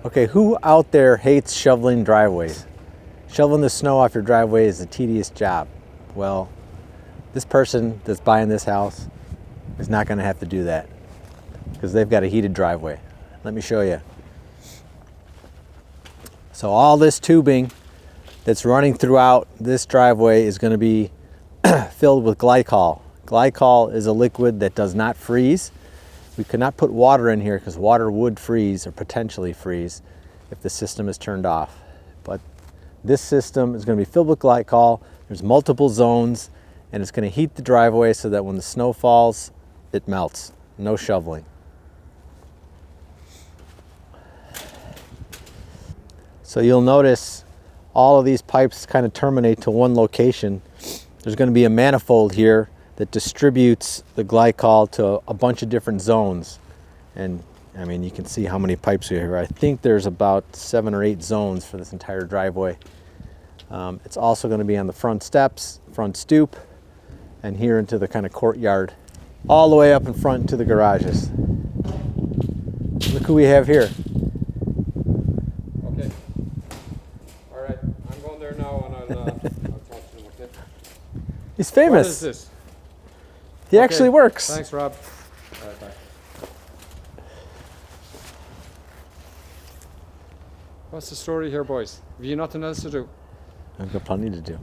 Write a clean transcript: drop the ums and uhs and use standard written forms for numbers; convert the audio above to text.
Okay, who out there hates shoveling driveways? Shoveling the snow off your driveway is a tedious job. Well, this person that's buying this house is not going to have to do that because they've got a heated driveway. Let me show you. So all this tubing that's running throughout this driveway is going to be filled with glycol. Glycol is a liquid that does not freeze. We could not put water in here because water would freeze or potentially freeze if the system is turned off. But this system is going to be filled with glycol. There's multiple zones and it's going to heat the driveway so that when the snow falls, it melts. No shoveling. So you'll notice all of these pipes kind of terminate to one location. There's going to be a manifold here that distributes the glycol to a bunch of different zones. And I mean, you can see how many pipes are here. I think there's about 7 or 8 zones for this entire driveway. It's also going to be on the front steps, front stoop, and here into the kind of courtyard, all the way up in front to the garages. Look who we have here. Okay. All right. I'm going there now, and I'll talk to them. Okay. He's famous. What is this? He actually works. Thanks, Rob. All right, bye. What's the story here, boys? Have you nothing else to do? I've got plenty to do.